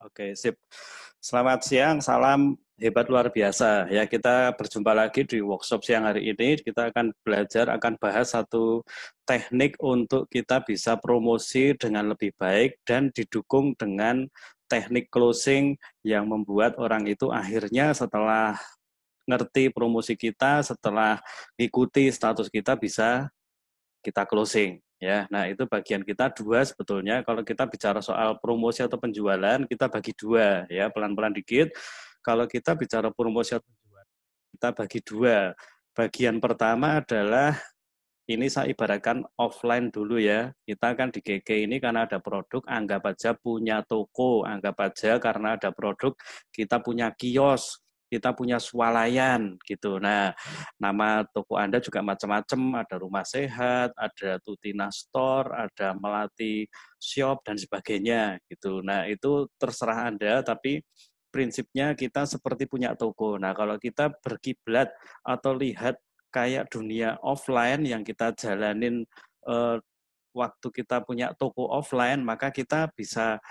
Oke, sip. Selamat siang, salam hebat luar biasa. Ya, kita berjumpa lagi di workshop siang hari ini. Kita akan belajar, akan bahas satu teknik untuk kita bisa promosi dengan lebih baik dan didukung dengan teknik closing yang membuat orang itu akhirnya setelah ngerti promosi kita, setelah ngikuti status kita bisa kita closing. Ya, nah itu bagian kita dua sebetulnya. Kalau kita bicara soal promosi atau penjualan, kita bagi dua, ya pelan-pelan dikit. Kalau kita bicara promosi atau penjualan, kita bagi dua. Bagian pertama adalah ini saya ibaratkan offline dulu ya. Kita kan di GG ini karena ada produk, anggap aja punya toko, anggap aja karena ada produk kita punya kios, kita punya swalayan gitu. Nah, nama toko Anda juga macam-macam, ada Rumah Sehat, ada Tutina Store, ada Melati Shop dan sebagainya gitu. Nah, itu terserah Anda, tapi prinsipnya kita seperti punya toko. Nah, kalau kita berkiblat atau lihat kayak dunia offline yang kita jalanin waktu kita punya toko offline, maka kita bisa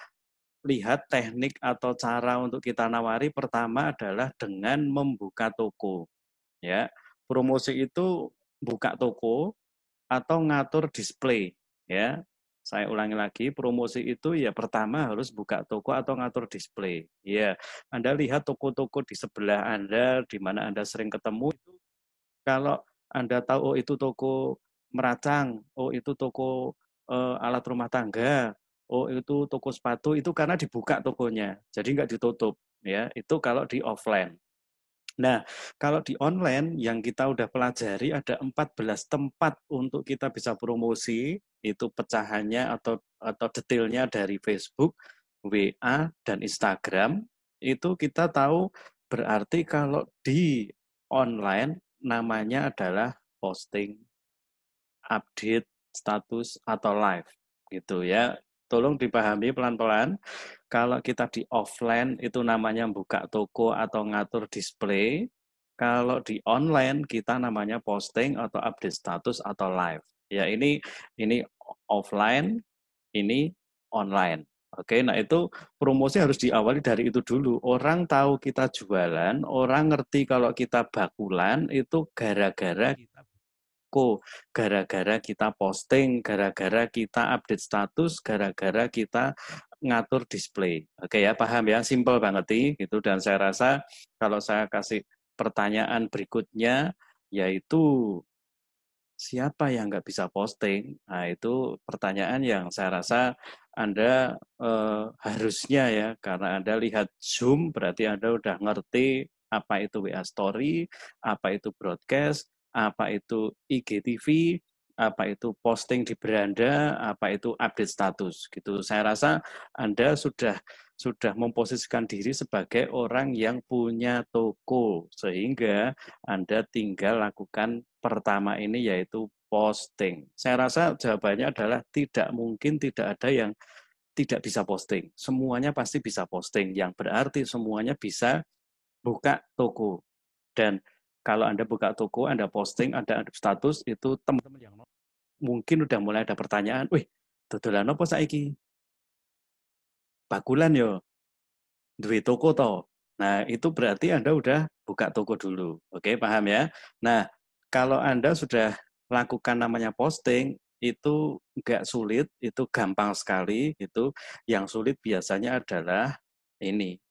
lihat teknik atau cara untuk kita nawari pertama adalah dengan membuka toko. Ya, promosi itu buka toko atau ngatur display. Ya, saya ulangi lagi, promosi itu ya pertama harus buka toko atau ngatur display. Ya, Anda lihat toko-toko di sebelah Anda, di mana Anda sering ketemu, kalau Anda tahu, oh itu toko meracang, oh itu toko alat rumah tangga, oh itu toko sepatu, itu karena dibuka tokonya, jadi nggak ditutup. Ya, itu kalau di offline. Nah, kalau di online yang kita udah pelajari ada 14 tempat untuk kita bisa promosi, itu pecahannya atau detailnya dari Facebook, WA, dan Instagram. Itu kita tahu berarti kalau di online namanya adalah posting, update, status, atau live gitu ya. Tolong dipahami pelan-pelan. Kalau kita di offline itu namanya buka toko atau ngatur display. Kalau di online kita namanya posting atau update status atau live. Ya ini offline, ini online. Oke, nah itu promosi harus diawali dari itu dulu. Orang tahu kita jualan, orang ngerti kalau kita bakulan itu gara-gara kita gara-gara kita posting, gara-gara kita update status, gara-gara kita ngatur display. Oke ya, paham ya, simple banget nih gitu. Dan saya rasa kalau saya kasih pertanyaan berikutnya, yaitu siapa yang nggak bisa posting? Nah itu pertanyaan yang saya rasa Anda harusnya ya, karena Anda lihat Zoom, berarti Anda udah ngerti apa itu WA Story, apa itu broadcast, apa itu IGTV, apa itu posting di beranda, apa itu update status gitu. Saya rasa Anda sudah memposisikan diri sebagai orang yang punya toko, sehingga Anda tinggal lakukan pertama ini yaitu posting. Saya rasa jawabannya adalah tidak mungkin tidak ada yang tidak bisa posting. Semuanya pasti bisa posting, yang berarti semuanya bisa buka toko. Dan kalau Anda buka toko, Anda posting, Anda status, itu teman-teman yang mungkin udah mulai ada pertanyaan, wih, dodolan apa saiki? Bakulan yo, duit toko toh. Nah, itu berarti Anda udah buka toko dulu. Oke, paham ya? Nah, kalau Anda sudah lakukan namanya posting, itu nggak sulit, itu gampang sekali. Itu yang sulit biasanya adalah ini,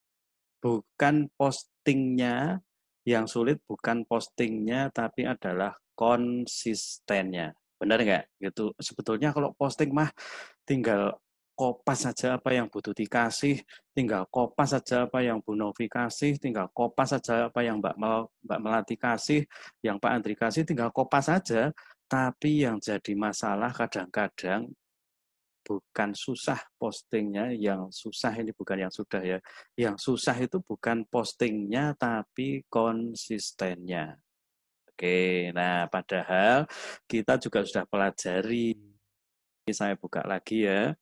bukan postingnya, yang sulit bukan postingnya, tapi adalah konsistennya. Benar nggak? Gitu. Sebetulnya kalau posting mah tinggal kopas saja apa yang butuh dikasih, tinggal kopas saja apa yang Bu Novi kasih, tinggal kopas saja apa yang Mbak Melati kasih, yang Pak Andri kasih, tinggal kopas saja. Tapi yang jadi masalah kadang-kadang bukan susah postingnya, yang susah ini bukan yang sudah ya. Yang susah itu bukan postingnya, tapi konsistennya. Oke, nah padahal kita juga sudah pelajari. Ini saya buka lagi ya.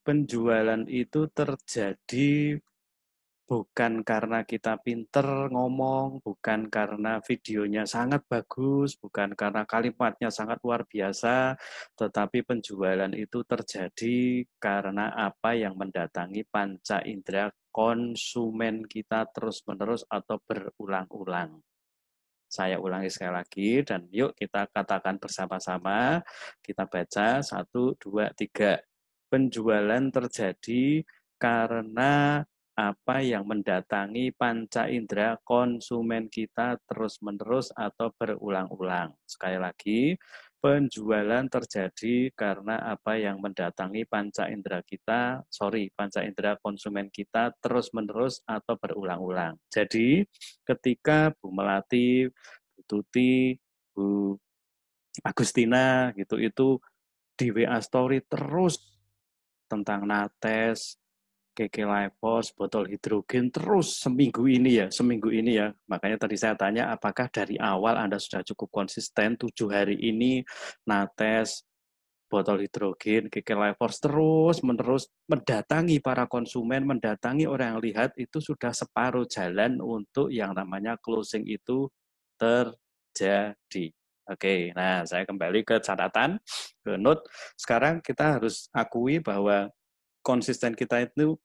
Penjualan itu terjadi bukan karena kita pinter ngomong, bukan karena videonya sangat bagus, bukan karena kalimatnya sangat luar biasa, tetapi penjualan itu terjadi karena apa yang mendatangi panca indera konsumen kita terus-menerus atau berulang-ulang. Saya ulangi sekali lagi dan yuk kita katakan bersama-sama, kita baca 1, 2, 3. Penjualan terjadi karena apa yang mendatangi panca indera konsumen kita terus-menerus atau berulang-ulang. Sekali lagi, penjualan terjadi karena apa yang mendatangi panca indera panca indera konsumen kita terus-menerus atau berulang-ulang. Jadi, ketika Bu Melati, Bu Tuti, Bu Agustina gitu itu di WA story terus tentang Nates, KK Life Force, botol hidrogen terus seminggu ini ya. Makanya tadi saya tanya apakah dari awal Anda sudah cukup konsisten 7 hari ini Nates, botol hidrogen, KK Life Force terus menerus mendatangi para konsumen, mendatangi orang yang lihat itu sudah separuh jalan untuk yang namanya closing itu terjadi. Oke, nah saya kembali ke catatan, ke note. Sekarang kita harus akui bahwa konsisten kita itu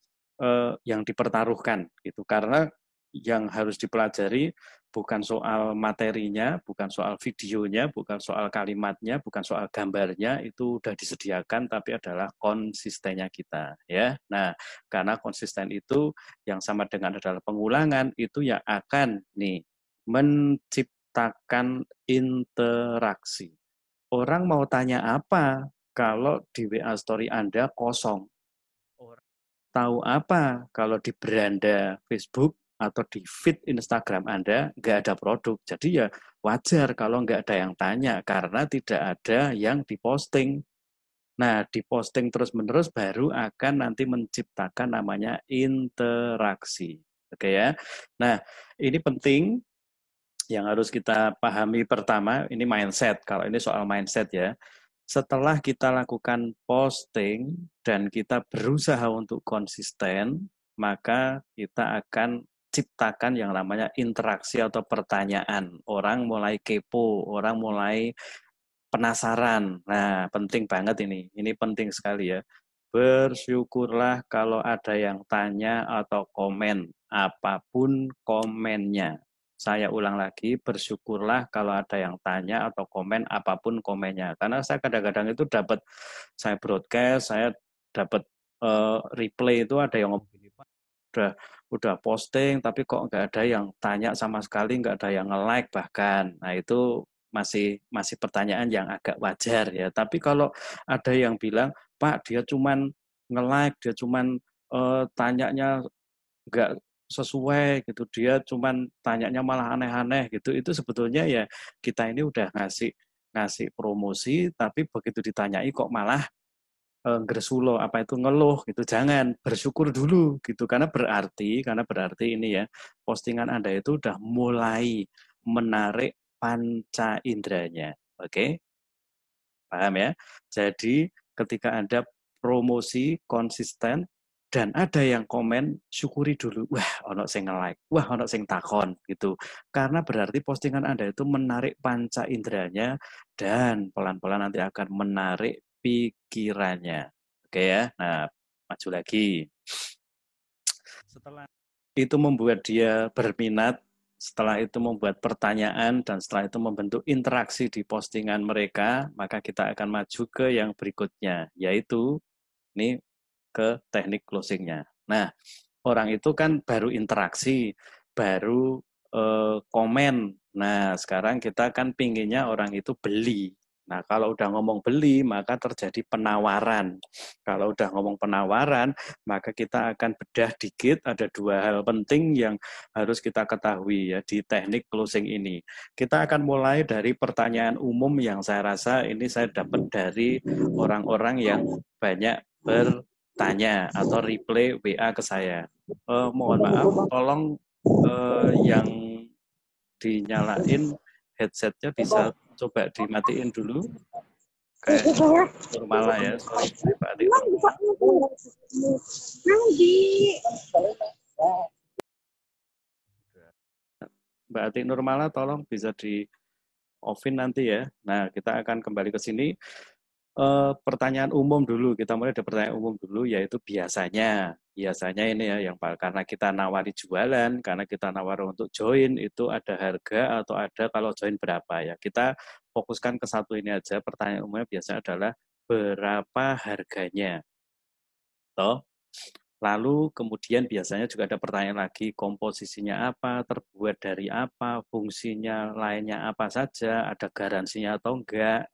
yang dipertaruhkan gitu, karena yang harus dipelajari bukan soal materinya, bukan soal videonya, bukan soal kalimatnya, bukan soal gambarnya, itu udah disediakan, tapi adalah konsistennya kita ya. Nah, karena konsisten itu yang sama dengan adalah pengulangan, itu yang akan menciptakan interaksi. Orang mau tanya apa kalau di WA story Anda kosong? Orang tahu apa kalau di beranda Facebook atau di feed Instagram Anda nggak ada produk. Jadi ya wajar kalau nggak ada yang tanya karena tidak ada yang diposting. Nah, diposting terus-menerus baru akan nanti menciptakan namanya interaksi. Oke ya. Nah, ini penting yang harus kita pahami pertama, ini mindset. Kalau ini soal mindset ya. Setelah kita lakukan posting dan kita berusaha untuk konsisten, maka kita akan ciptakan yang namanya interaksi atau pertanyaan. Orang mulai kepo, orang mulai penasaran. Nah, penting banget ini. Ini penting sekali ya. Bersyukurlah kalau ada yang tanya atau komen, apapun komennya. Saya ulang lagi, bersyukurlah kalau ada yang tanya atau komen, apapun komennya. Karena saya kadang-kadang itu saya broadcast, saya dapat replay itu ada yang ngomong gini, Pak, udah posting, tapi kok nggak ada yang tanya sama sekali, nggak ada yang nge-like bahkan. Nah itu masih pertanyaan yang agak wajar ya. Tapi kalau ada yang bilang, Pak, dia cuman nge-like, dia cuman tanyanya nggak sesuai gitu, dia cuman tanyanya malah aneh-aneh gitu, itu sebetulnya ya kita ini udah ngasih promosi, tapi begitu ditanyai kok malah ngresulo, apa itu ngeluh gitu. Jangan, bersyukur dulu gitu, karena berarti ini ya postingan Anda itu udah mulai menarik panca inderanya. Oke? Paham ya? Jadi ketika Anda promosi konsisten dan ada yang komen, syukuri dulu. Wah, ono sing nge-like. Wah, ono sing takon gitu. Karena berarti postingan Anda itu menarik panca inderanya dan pelan-pelan nanti akan menarik pikirannya. Oke ya. Nah, maju lagi. Setelah itu membuat dia berminat, setelah itu membuat pertanyaan, dan setelah itu membentuk interaksi di postingan mereka, maka kita akan maju ke yang berikutnya, yaitu ini ke teknik closingnya. Nah, orang itu kan baru interaksi, baru komen. Nah, sekarang kita kan pinginnya orang itu beli. Nah, kalau udah ngomong beli, maka terjadi penawaran. Kalau udah ngomong penawaran, maka kita akan bedah dikit, ada 2 hal penting yang harus kita ketahui ya di teknik closing ini. Kita akan mulai dari pertanyaan umum yang saya rasa ini saya dapat dari orang-orang yang banyak bertanya atau replay WA ke saya. Mohon maaf, tolong yang dinyalain headsetnya bisa coba dimatiin dulu. Kayaknya normal lah ya, sorry Mbak Atik. Mbak Atik Nurmala tolong bisa di offin nanti ya. Nah, kita akan kembali ke sini. Pertanyaan umum dulu, kita mulai dari pertanyaan umum dulu, yaitu biasanya biasanya ini ya yang karena kita nawari jualan, karena kita nawari untuk join itu ada harga atau ada kalau join berapa ya. Kita fokuskan ke satu ini aja. Pertanyaan umumnya biasanya adalah berapa harganya. Toh? Lalu kemudian biasanya juga ada pertanyaan lagi, komposisinya apa, terbuat dari apa, fungsinya lainnya apa saja, ada garansinya atau enggak.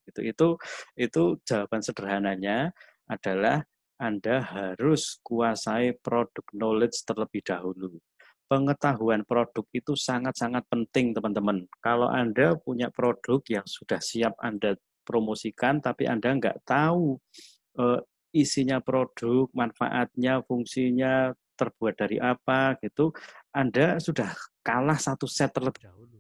Itu jawaban sederhananya adalah Anda harus kuasai produk knowledge terlebih dahulu. Pengetahuan produk itu sangat-sangat penting, teman-teman. Kalau Anda punya produk yang sudah siap Anda promosikan, tapi Anda enggak tahu eh, isinya produk, manfaatnya, fungsinya, terbuat dari apa gitu, Anda sudah kalah satu set terlebih dahulu.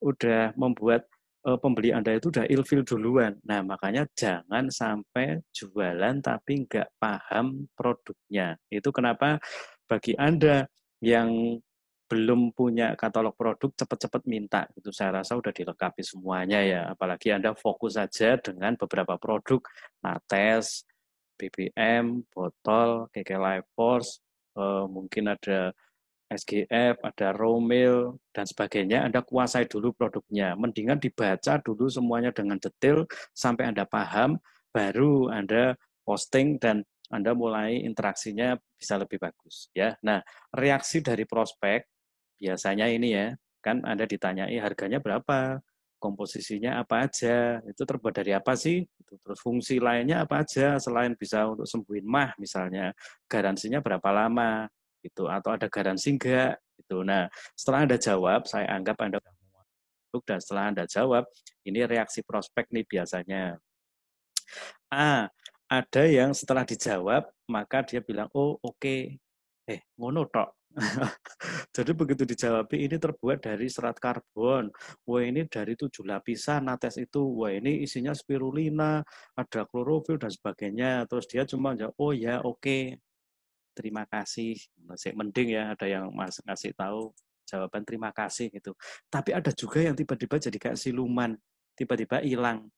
Udah membuat pembeli Anda itu udah ilfil duluan. Nah, makanya jangan sampai jualan tapi nggak paham produknya. Itu kenapa bagi Anda yang belum punya katalog produk, cepat-cepat minta. Itu saya rasa udah dilengkapi semuanya ya. Apalagi Anda fokus saja dengan beberapa produk, Nates, BBM, botol, KK Life Force, mungkin ada SGF, ada Romil, dan sebagainya. Anda kuasai dulu produknya. Mendingan dibaca dulu semuanya dengan detail, sampai Anda paham, baru Anda posting dan Anda mulai interaksinya bisa lebih bagus. Ya, nah reaksi dari prospek biasanya ini ya, kan Anda ditanyai harganya berapa, komposisinya apa aja, itu terbuat dari apa sih, terus fungsi lainnya apa aja selain bisa untuk sembuhin mah misalnya, garansinya berapa lama, gitu, atau ada garansi enggak, gitu. Nah, setelah Anda jawab, saya anggap Anda dan setelah Anda jawab, ini reaksi prospek nih biasanya. Ada yang setelah dijawab, maka dia bilang, oh oke, ngono tok. Jadi begitu dijawab, ini terbuat dari serat karbon. Wah ini dari 7 lapisan nates itu. Wah ini isinya spirulina, ada klorofil dan sebagainya. Terus dia cuma jawab, oh ya oke, terima kasih. Masih mending ya ada yang ngasih tahu jawaban terima kasih gitu. Tapi ada juga yang tiba-tiba jadi kayak siluman, tiba-tiba hilang,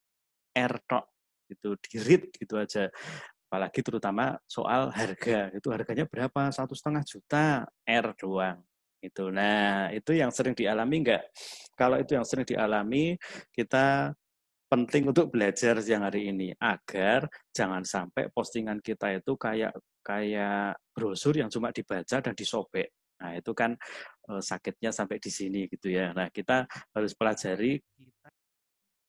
tok gitu, di-read gitu aja. Apalagi terutama soal harga, itu harganya berapa, 1,5 juta, doang itu. Nah itu yang sering dialami enggak? Kalau itu yang sering dialami, kita penting untuk belajar siang hari ini agar jangan sampai postingan kita itu kayak kayak brosur yang cuma dibaca dan disobek. Nah itu kan sakitnya sampai di sini gitu ya. Nah kita harus pelajari,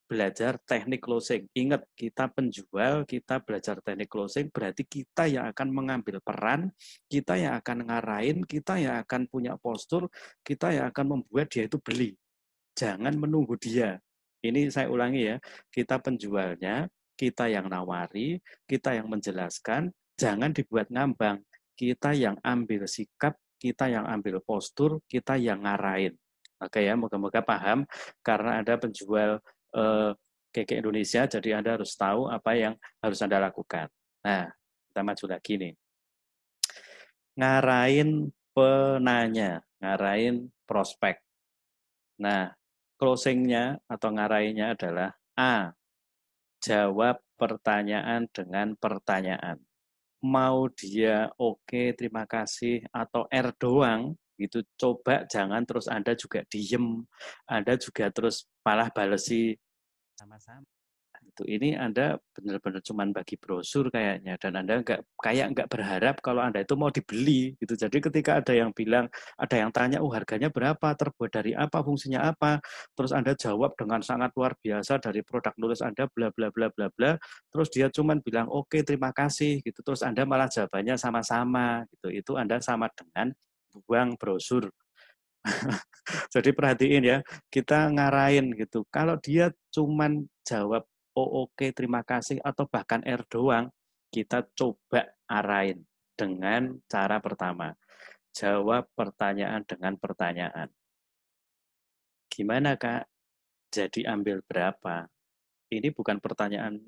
belajar teknik closing. Ingat, kita penjual, kita belajar teknik closing, berarti kita yang akan mengambil peran, kita yang akan ngarahin, kita yang akan punya postur, kita yang akan membuat dia itu beli. Jangan menunggu dia. Ini saya ulangi ya, kita penjualnya, kita yang nawari, kita yang menjelaskan, jangan dibuat ngambang. Kita yang ambil sikap, kita yang ambil postur, kita yang ngarahin. Oke ya, moga-moga paham, karena ada penjual Keke Indonesia, jadi Anda harus tahu apa yang harus Anda lakukan. Nah, kita maju lagi nih. Ngarahin penanya, ngarahin prospek. Nah, closingnya atau ngarahinnya adalah A. Jawab pertanyaan dengan pertanyaan. Mau dia oke, terima kasih, atau R doang, gitu, coba jangan terus Anda juga diem, Anda juga terus malah balesi sama-sama. Itu ini Anda benar-benar cuman bagi brosur kayaknya, dan Anda nggak berharap kalau Anda itu mau dibeli gitu. Jadi ketika ada yang bilang, ada yang tanya, oh harganya berapa, terbuat dari apa, fungsinya apa, terus Anda jawab dengan sangat luar biasa dari produk nulis Anda bla bla bla bla bla, terus dia cuman bilang oke terima kasih gitu, terus Anda malah jawabannya sama-sama gitu. Itu Anda sama dengan buang brosur. Jadi perhatiin ya, kita ngarahin gitu. Kalau dia cuman jawab oh oke terima kasih atau bahkan R doang, kita coba arahin dengan cara pertama. Jawab pertanyaan dengan pertanyaan. Gimana Kak? Jadi ambil berapa? Ini bukan pertanyaan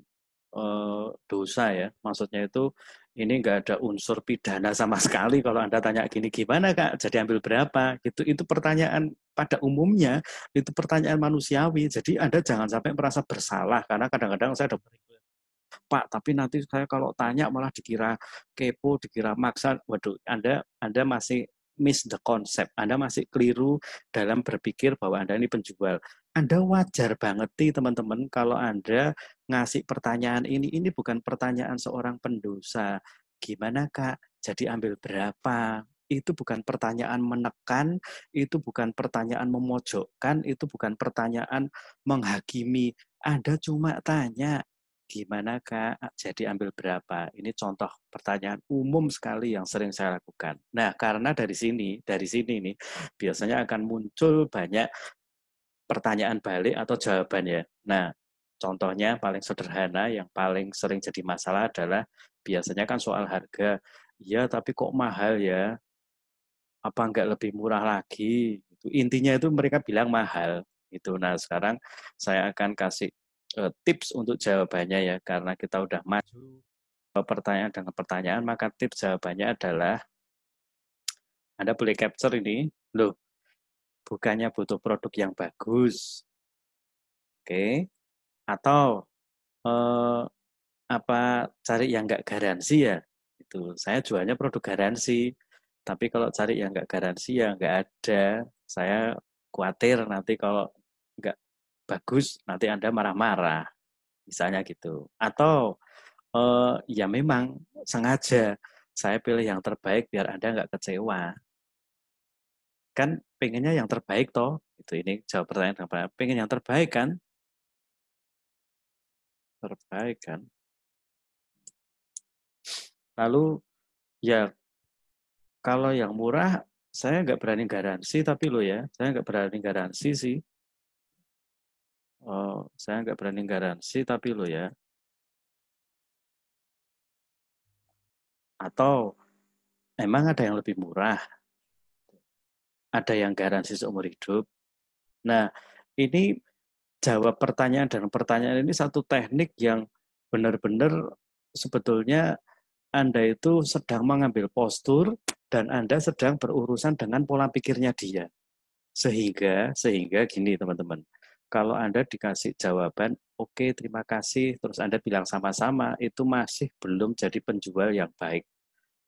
dosa ya. Maksudnya itu ini nggak ada unsur pidana sama sekali kalau Anda tanya gini, gimana Kak? Jadi ambil berapa? Gitu. Itu pertanyaan pada umumnya, itu pertanyaan manusiawi. Jadi Anda jangan sampai merasa bersalah, karena kadang-kadang saya Pak, tapi nanti saya kalau tanya malah dikira kepo, dikira maksa. Waduh, Anda masih miss the concept. Anda masih keliru dalam berpikir bahwa Anda ini penjual. Anda wajar banget nih teman-teman kalau Anda ngasih pertanyaan ini bukan pertanyaan seorang pendosa. Gimana Kak? Jadi ambil berapa? Itu bukan pertanyaan menekan, itu bukan pertanyaan memojokkan, itu bukan pertanyaan menghakimi. Anda cuma tanya, gimana Kak? Jadi ambil berapa? Ini contoh pertanyaan umum sekali yang sering saya lakukan. Nah, karena dari sini nih, biasanya akan muncul banyak pertanyaan balik atau jawaban ya. Nah, contohnya paling sederhana yang paling sering jadi masalah adalah biasanya kan soal harga. Ya, tapi kok mahal ya? Apa enggak lebih murah lagi? Intinya itu mereka bilang mahal. Itu. Nah, sekarang saya akan kasih tips untuk jawabannya ya, karena kita udah maju pertanyaan dengan pertanyaan, maka tips jawabannya adalah Anda boleh capture ini, loh, bukannya butuh produk yang bagus, oke? Atau eh, apa cari yang nggak garansi ya? Itu saya jualnya produk garansi, tapi kalau cari yang nggak garansi ya nggak ada. Saya khawatir nanti kalau nggak bagus nanti Anda marah-marah, misalnya gitu. Atau ya memang sengaja saya pilih yang terbaik biar Anda nggak kecewa. Kan pengennya yang terbaik toh. Itu ini jawab pertanyaan apa? Pengen yang terbaik kan? Terbaik kan? Lalu ya kalau yang murah saya nggak berani garansi tapi lo ya, saya nggak berani garansi sih. Oh, saya nggak berani garansi tapi lo ya. Atau emang ada yang lebih murah, ada yang garansi seumur hidup. Nah, ini jawab pertanyaan dan pertanyaan ini satu teknik yang benar-benar sebetulnya Anda itu sedang mengambil postur dan Anda sedang berurusan dengan pola pikirnya dia. Sehingga gini teman-teman, kalau Anda dikasih jawaban, oke terima kasih, terus Anda bilang sama-sama, itu masih belum jadi penjual yang baik.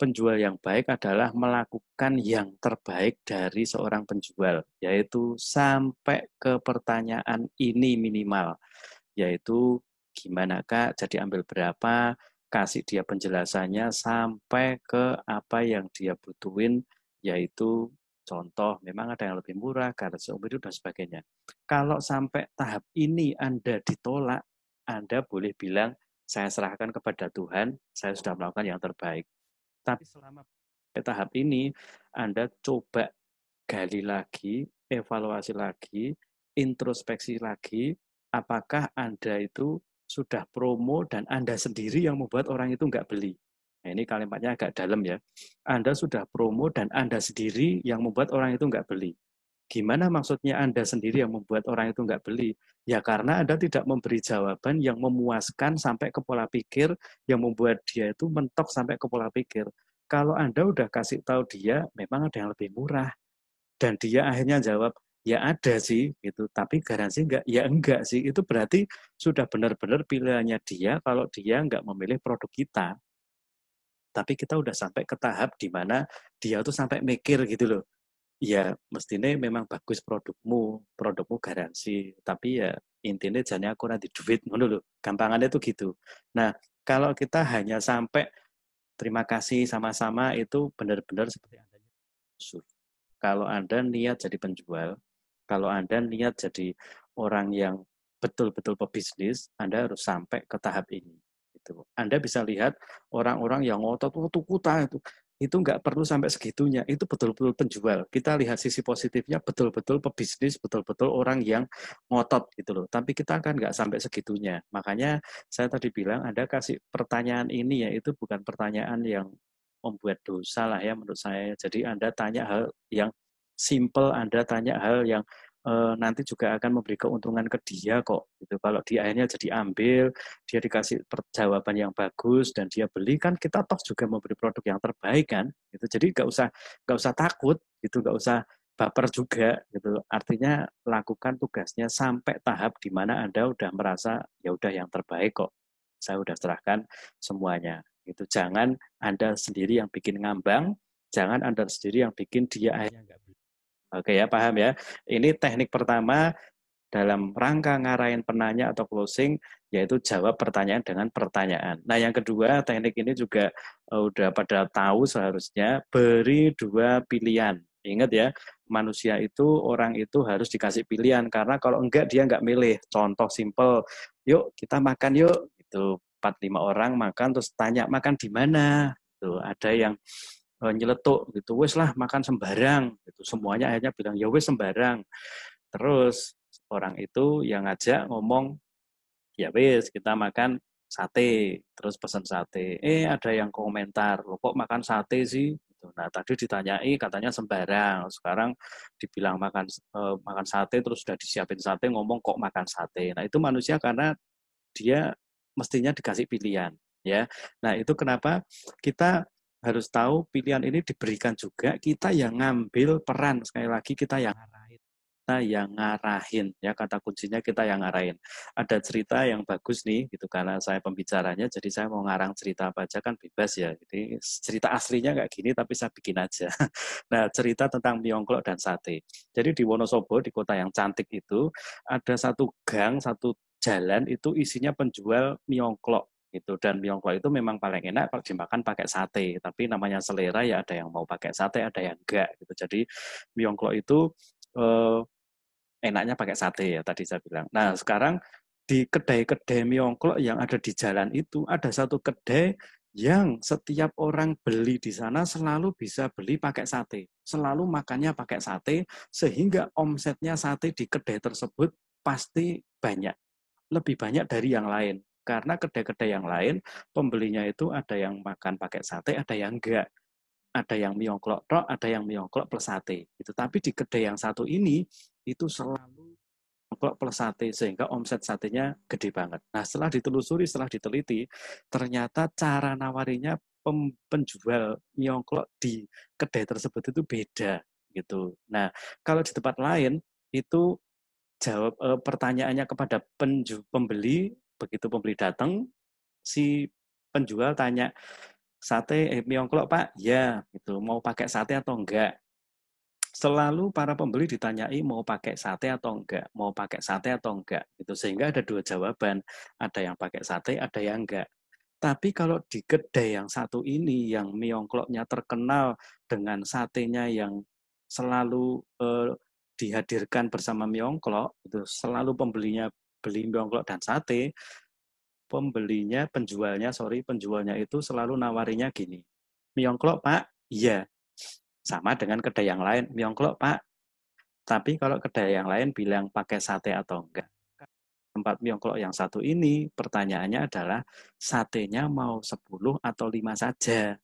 Penjual yang baik adalah melakukan yang terbaik dari seorang penjual, yaitu sampai ke pertanyaan ini minimal, yaitu gimana Kak, jadi ambil berapa, kasih dia penjelasannya sampai ke apa yang dia butuhin, yaitu contoh, memang ada yang lebih murah, karena seumur hidup dan sebagainya. Kalau sampai tahap ini Anda ditolak, Anda boleh bilang, saya serahkan kepada Tuhan, saya sudah melakukan yang terbaik. Tapi selama tahap ini, Anda coba gali lagi, evaluasi lagi, introspeksi lagi, apakah Anda itu sudah promo dan Anda sendiri yang membuat orang itu nggak beli. Nah, ini kalimatnya agak dalam ya. Anda sudah promo dan Anda sendiri yang membuat orang itu nggak beli. Gimana maksudnya Anda sendiri yang membuat orang itu nggak beli? Ya karena Anda tidak memberi jawaban yang memuaskan sampai ke pola pikir, yang membuat dia itu mentok sampai ke pola pikir. Kalau Anda udah kasih tahu dia, memang ada yang lebih murah. Dan dia akhirnya jawab, ya ada sih, gitu. Tapi garansi enggak? Ya enggak sih. Itu berarti sudah benar-benar pilihannya dia kalau dia enggak memilih produk kita. Tapi kita udah sampai ke tahap di mana dia tuh sampai mikir gitu loh. Ya mestinya memang bagus produkmu garansi. Tapi ya intinya jangan aku nanti duit dulu. Gampangannya tuh gitu. Nah, kalau kita hanya sampai terima kasih sama-sama itu benar-benar seperti Anda musuh. Kalau Anda niat jadi penjual, kalau Anda niat jadi orang yang betul-betul pebisnis, Anda harus sampai ke tahap ini. Gitu. Anda bisa lihat orang-orang yang ngotot, kuta itu nggak perlu sampai segitunya. Itu betul-betul penjual. Kita lihat sisi positifnya, betul-betul pebisnis, betul-betul orang yang ngotot gitu loh. Tapi kita kan nggak sampai segitunya. Makanya saya tadi bilang Anda kasih pertanyaan ini ya, itu bukan pertanyaan yang membuat dosa lah ya menurut saya. Jadi Anda tanya hal yang simple, Anda tanya hal yang nanti juga akan memberi keuntungan ke dia kok. Gitu. Kalau dia akhirnya jadi ambil, dia dikasih jawaban yang bagus dan dia beli kan kita toh juga memberi produk yang terbaik kan. Gitu. Jadi nggak usah takut, gitu, nggak usah baper juga gitu. Artinya lakukan tugasnya sampai tahap di mana Anda udah merasa ya udah yang terbaik kok. Saya udah serahkan semuanya. Itu jangan Anda sendiri yang bikin ngambang, jangan Anda sendiri yang bikin dia akhirnya nggak beli. Oke ya, paham ya. Ini teknik pertama dalam rangka ngarahin penanya atau closing, yaitu jawab pertanyaan dengan pertanyaan. Nah, yang kedua, teknik ini juga udah pada tahu seharusnya beri dua pilihan. Ingat ya, manusia itu, orang itu harus dikasih pilihan, karena kalau enggak dia enggak milih. Contoh simple, yuk kita makan yuk. Itu 4-5 orang makan, terus tanya makan di mana. Tuh, ada yang nyeletuk gitu, wes lah makan sembarang. Gitu. Semuanya akhirnya bilang, ya wes sembarang. Terus orang itu yang ngajak ngomong, ya wis kita makan sate, terus pesan sate. Ada yang komentar, lo kok makan sate sih? Nah tadi ditanyai katanya sembarang, sekarang dibilang makan sate, terus sudah disiapin sate, ngomong kok makan sate. Nah itu manusia karena dia mestinya dikasih pilihan, ya. Nah itu kenapa kita harus tahu pilihan ini diberikan juga kita yang ngambil peran, sekali lagi kita yang ngarahin, ya, kata kuncinya kita yang ngarahin. Ada cerita yang bagus nih gitu, karena saya pembicaranya jadi saya mau ngarang cerita apa aja kan bebas ya. Jadi cerita aslinya nggak gini tapi saya bikin aja. Nah, cerita tentang miongklok dan sate. Jadi di Wonosobo, di kota yang cantik itu, ada satu gang, satu jalan itu isinya penjual miongklok gitu, dan miongklok itu memang paling enak kalau dimakan pakai sate, tapi namanya selera ya, ada yang mau pakai sate ada yang enggak gitu. Jadi miongklok itu eh, enaknya pakai sate ya tadi saya bilang. Nah sekarang di kedai-kedai miongklok yang ada di jalan itu ada satu kedai yang setiap orang beli di sana selalu bisa beli pakai sate, selalu makannya pakai sate, sehingga omsetnya sate di kedai tersebut pasti banyak, lebih banyak dari yang lain. Karena kedai-kedai yang lain pembelinya itu ada yang makan pakai sate, ada yang enggak, ada yang miongklok tok, ada yang miongklok plus sate. Itu tapi di kedai yang satu ini itu selalu miongklok plus sate, sehingga omset satenya gede banget. Nah, setelah ditelusuri, setelah diteliti, ternyata cara nawarinya penjual miongklok di kedai tersebut itu beda gitu. Nah, kalau di tempat lain itu jawab pertanyaannya kepada pembeli, begitu pembeli datang, si penjual tanya, sate miongklok Pak? Ya, gitu. Mau pakai sate atau enggak? Selalu para pembeli ditanyai mau pakai sate atau enggak, mau pakai sate atau enggak. Gitu. Sehingga ada dua jawaban, ada yang pakai sate, ada yang enggak. Tapi kalau di kedai yang satu ini, yang miongkloknya terkenal dengan satenya yang selalu dihadirkan bersama miongklok, itu selalu pembelinya beli miongklok dan sate, penjualnya itu selalu nawarinya gini, miongklok Pak? Iya. Sama dengan kedai yang lain, miongklok Pak. Tapi kalau kedai yang lain bilang pakai sate atau enggak. Tempat miongklok yang satu ini, pertanyaannya adalah satenya mau 10 atau 5 saja.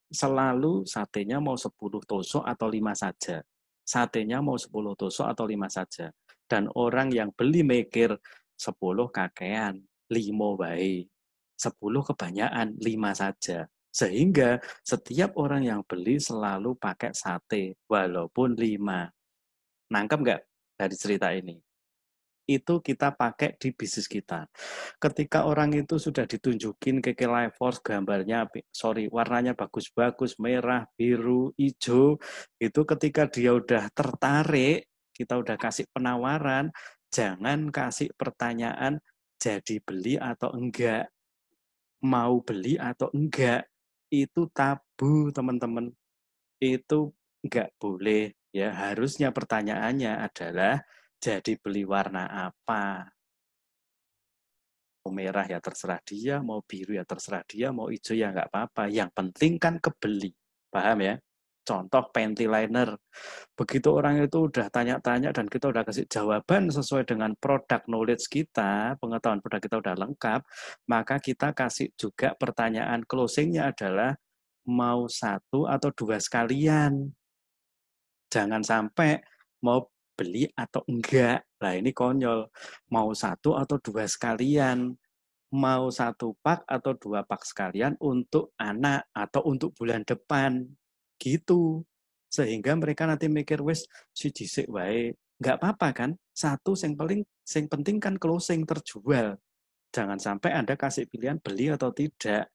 Selalu satenya mau 10 tusuk atau 5 saja. Satenya mau 10 tusuk atau 5 saja. Dan orang yang beli mikir 10 kakean, 5 baik. 10 kebanyakan, 5 saja. Sehingga setiap orang yang beli selalu pakai sate, walaupun 5. Nangkep nggak dari cerita ini? Itu kita pakai di bisnis kita. Ketika orang itu sudah ditunjukin KK Life Force, gambarnya, warnanya bagus-bagus, merah, biru, hijau, itu ketika dia udah tertarik, kita udah kasih penawaran, jangan kasih pertanyaan jadi beli atau enggak, mau beli atau enggak, itu tabu teman-teman, itu enggak boleh ya. Harusnya pertanyaannya adalah jadi beli warna apa, mau merah ya terserah dia, mau biru ya terserah dia, mau hijau ya nggak apa-apa. Yang penting kan kebeli. Paham ya? Contoh panty liner. Begitu orang itu udah tanya-tanya dan kita udah kasih jawaban sesuai dengan produk knowledge kita, pengetahuan produk kita udah lengkap, maka kita kasih juga pertanyaan closingnya adalah mau satu atau dua sekalian. Jangan sampai mau beli atau enggak. Nah ini konyol. Mau satu atau dua sekalian, mau satu pak atau dua pak sekalian untuk anak atau untuk bulan depan gitu, sehingga mereka nanti mikir wes si dhisik wae, nggak apa-apa kan, satu yang penting kan closing terjual. Jangan sampai Anda kasih pilihan beli atau tidak.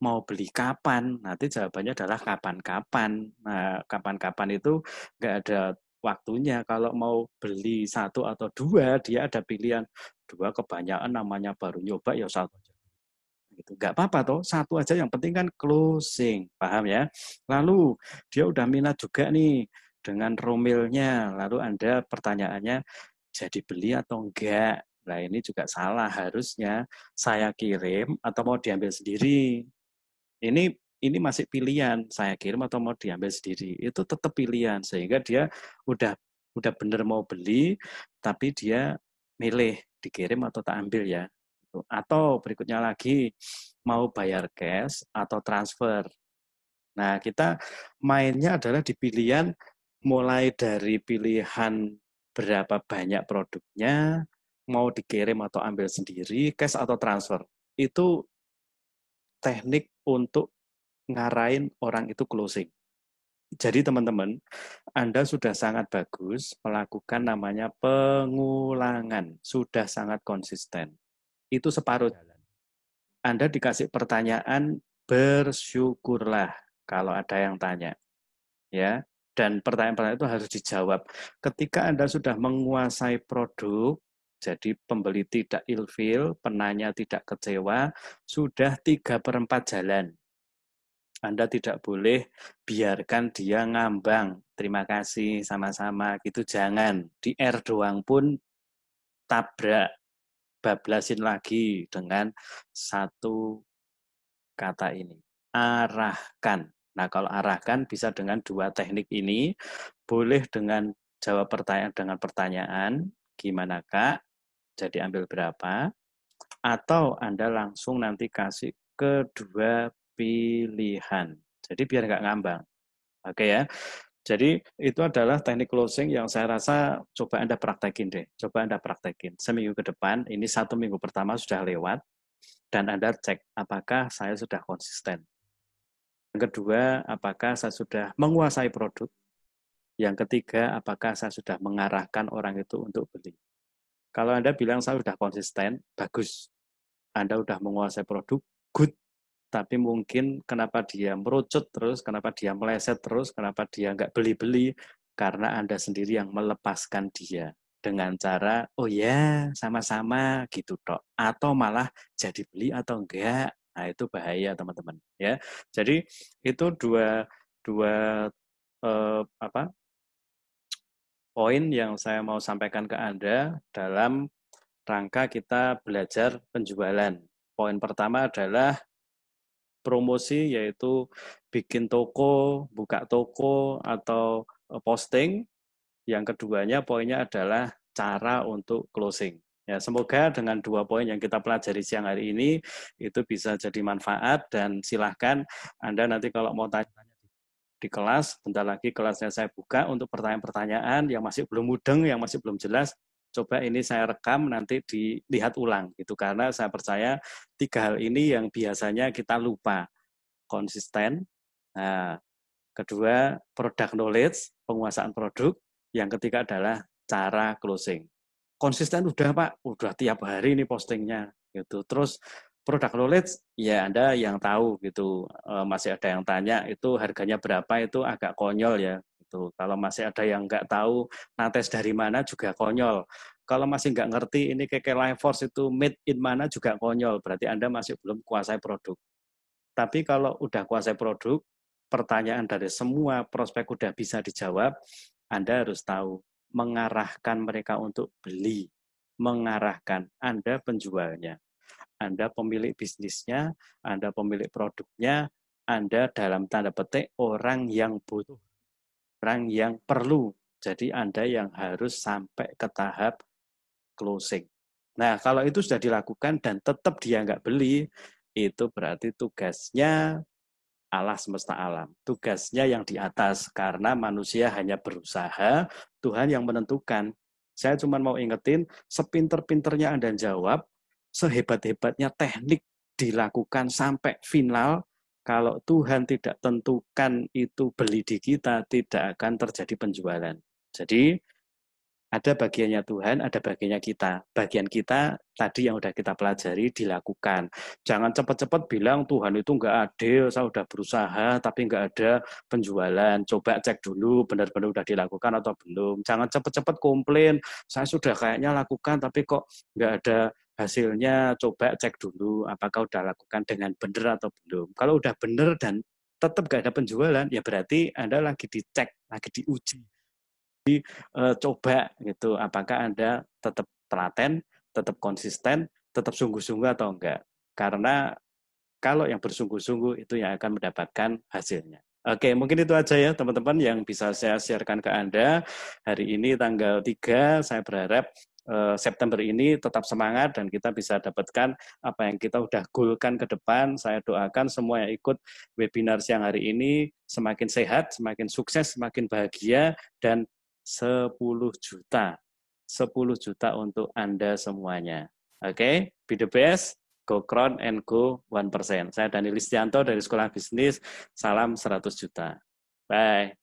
Mau beli kapan? Nanti jawabannya adalah kapan-kapan. Nah, kapan-kapan itu nggak ada waktunya. Kalau mau beli satu atau dua, dia ada pilihan. Dua kebanyakan namanya baru nyoba, ya satu aja. Gitu. Nggak apa-apa toh, satu aja yang penting kan closing. Paham ya? Lalu dia udah minat juga nih dengan romilnya. Lalu Anda pertanyaannya, jadi beli atau enggak? Nah ini juga salah, harusnya saya kirim atau mau diambil sendiri. Ini ini masih pilihan, saya kirim atau mau diambil sendiri. Itu tetap pilihan sehingga dia udah udah bener mau beli tapi dia milih dikirim atau tak ambil ya. Atau berikutnya lagi mau bayar cash atau transfer. Nah, kita mainnya adalah di pilihan mulai dari pilihan berapa banyak produknya, mau dikirim atau ambil sendiri, cash atau transfer. Itu teknik untuk ngarahin orang itu closing. Jadi teman-teman, Anda sudah sangat bagus melakukan namanya pengulangan, sudah sangat konsisten. Itu separuh jalan. Anda dikasih pertanyaan, bersyukurlah kalau ada yang tanya, ya. Dan pertanyaan-pertanyaan itu harus dijawab. Ketika Anda sudah menguasai produk, jadi pembeli tidak ilfil, penanya tidak kecewa, sudah 3/4 jalan. Anda tidak boleh biarkan dia ngambang. Terima kasih, sama-sama. Gitu jangan. Di R doang pun tabrak. Bablasin lagi dengan satu kata ini. Arahkan. Nah, kalau arahkan bisa dengan dua teknik ini. Boleh dengan jawab pertanyaan dengan pertanyaan. Gimana, Kak? Jadi ambil berapa? Atau Anda langsung nanti kasih kedua pilihan. Jadi biar nggak ngambang. Oke ya. Jadi itu adalah teknik closing yang saya rasa coba Anda praktekin deh. Coba Anda praktekin. Seminggu ke depan, ini 1 minggu pertama sudah lewat, dan Anda cek apakah saya sudah konsisten. Yang kedua, apakah saya sudah menguasai produk. Yang ketiga, apakah saya sudah mengarahkan orang itu untuk beli. Kalau Anda bilang saya sudah konsisten, bagus. Anda sudah menguasai produk, good. Tapi mungkin kenapa dia merucut terus, kenapa dia meleset terus, kenapa dia nggak beli-beli, karena Anda sendiri yang melepaskan dia dengan cara, oh ya sama-sama gitu tok, atau malah jadi beli atau enggak. Nah itu bahaya teman-teman ya. Jadi itu dua dua apa poin yang saya mau sampaikan ke Anda dalam rangka kita belajar penjualan. Poin pertama adalah promosi, yaitu bikin toko, buka toko, atau posting. Yang keduanya poinnya adalah cara untuk closing. Ya, semoga dengan dua poin yang kita pelajari siang hari ini itu bisa jadi manfaat, dan silahkan Anda nanti kalau mau tanya di kelas, bentar lagi kelasnya saya buka untuk pertanyaan-pertanyaan yang masih belum mudeng, yang masih belum jelas. Coba ini saya rekam, nanti dilihat ulang gitu, karena saya percaya 3 hal ini yang biasanya kita lupa. Konsisten, nah, kedua product knowledge, penguasaan produk, yang ketiga adalah cara closing. Konsisten udah Pak, udah tiap hari ini postingnya gitu. Terus product knowledge, ya Anda yang tahu gitu. Masih ada yang tanya itu harganya berapa, itu agak konyol ya gitu. Kalau masih ada yang nggak tahu nates dari mana juga konyol. Kalau masih nggak ngerti ini KK Life Force itu made in mana juga konyol. Berarti Anda masih belum kuasai produk. Tapi kalau udah kuasai produk, pertanyaan dari semua prospek udah bisa dijawab, Anda harus tahu mengarahkan mereka untuk beli, mengarahkan Anda penjualnya, Anda pemilik bisnisnya, Anda pemilik produknya, Anda dalam tanda petik orang yang butuh, orang yang perlu. Jadi Anda yang harus sampai ke tahap closing. Nah, kalau itu sudah dilakukan dan tetap dia nggak beli, itu berarti tugasnya Allah semesta alam. Tugasnya yang di atas, karena manusia hanya berusaha, Tuhan yang menentukan. Saya cuma mau ingetin, sepinter-pinternya Anda jawab, sehebat-hebatnya teknik dilakukan sampai final, kalau Tuhan tidak tentukan itu beli di kita, tidak akan terjadi penjualan. Jadi, Ada bagiannya Tuhan, ada bagiannya kita. Bagian kita tadi yang udah kita pelajari dilakukan. Jangan cepat-cepat bilang Tuhan itu nggak adil, saya udah berusaha tapi nggak ada penjualan. Coba cek dulu benar-benar udah dilakukan atau belum. Jangan cepat-cepat komplain, saya sudah kayaknya lakukan tapi kok nggak ada hasilnya. Coba cek dulu apakah udah lakukan dengan benar atau belum. Kalau udah benar dan tetap nggak ada penjualan, ya berarti Anda lagi dicek, lagi diuji. Coba gitu, apakah Anda tetap telaten, tetap konsisten, tetap sungguh-sungguh atau enggak. Karena kalau yang bersungguh-sungguh itu yang akan mendapatkan hasilnya. Oke, mungkin itu aja ya teman-teman yang bisa saya sharekan ke Anda. Hari ini tanggal 3, saya berharap September ini tetap semangat dan kita bisa dapatkan apa yang kita udah goalkan ke depan. Saya doakan semua yang ikut webinar siang hari ini semakin sehat, semakin sukses, semakin bahagia, dan 10 juta. 10 juta untuk Anda semuanya. Oke, be the best. Go Crown and go 1%. Saya Dani Listianto dari Sekolah Bisnis. Salam 100 juta. Bye.